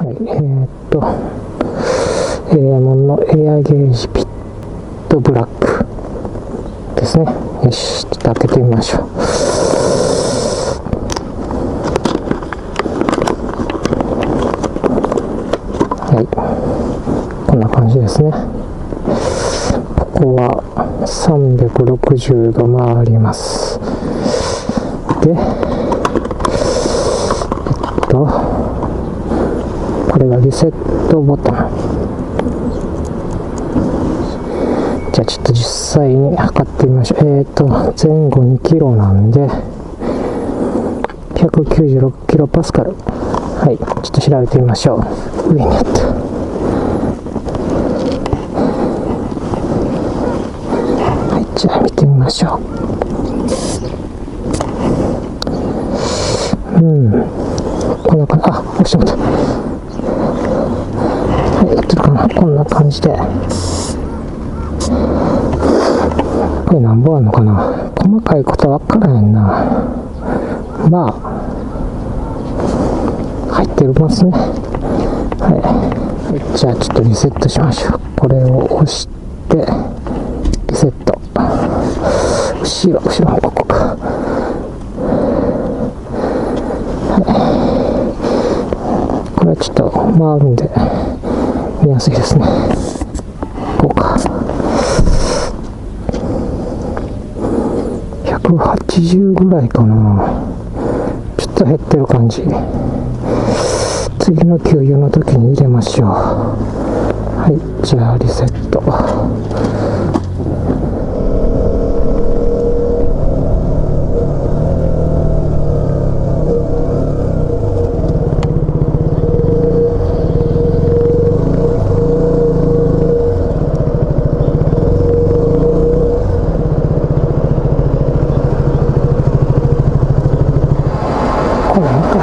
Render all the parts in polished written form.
はい、AIMONのエアゲージピットブラックですね。よし、ちょっと開けてみましょう。はい、こんな感じですね。ここは360度回ります。で、これがリセットボタン。じゃあちょっと実際に測ってみましょう。前後2キロなんで196キロパスカル。はい、ちょっと調べてみましょう。上にあった。はい、じゃあ見てみましょう。こんな感じ。あ、押してもらった。はい、やってるかな。こんな感じで。これ何本あるのかな。細かいことわからへんな。まあ入ってますね。はい、じゃあちょっとリセットしましょう。これを押してリセット。後ろのここか。これはちょっと回るんで見やすいですね。こうか。180ぐらいかな。ちょっと減ってる感じ。次の給油の時に入れましょう。はい、じゃあリセット。これなんか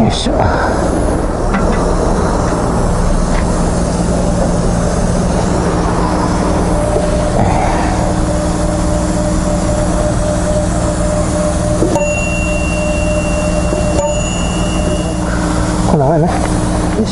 よいしょ。こんなもんね。よし。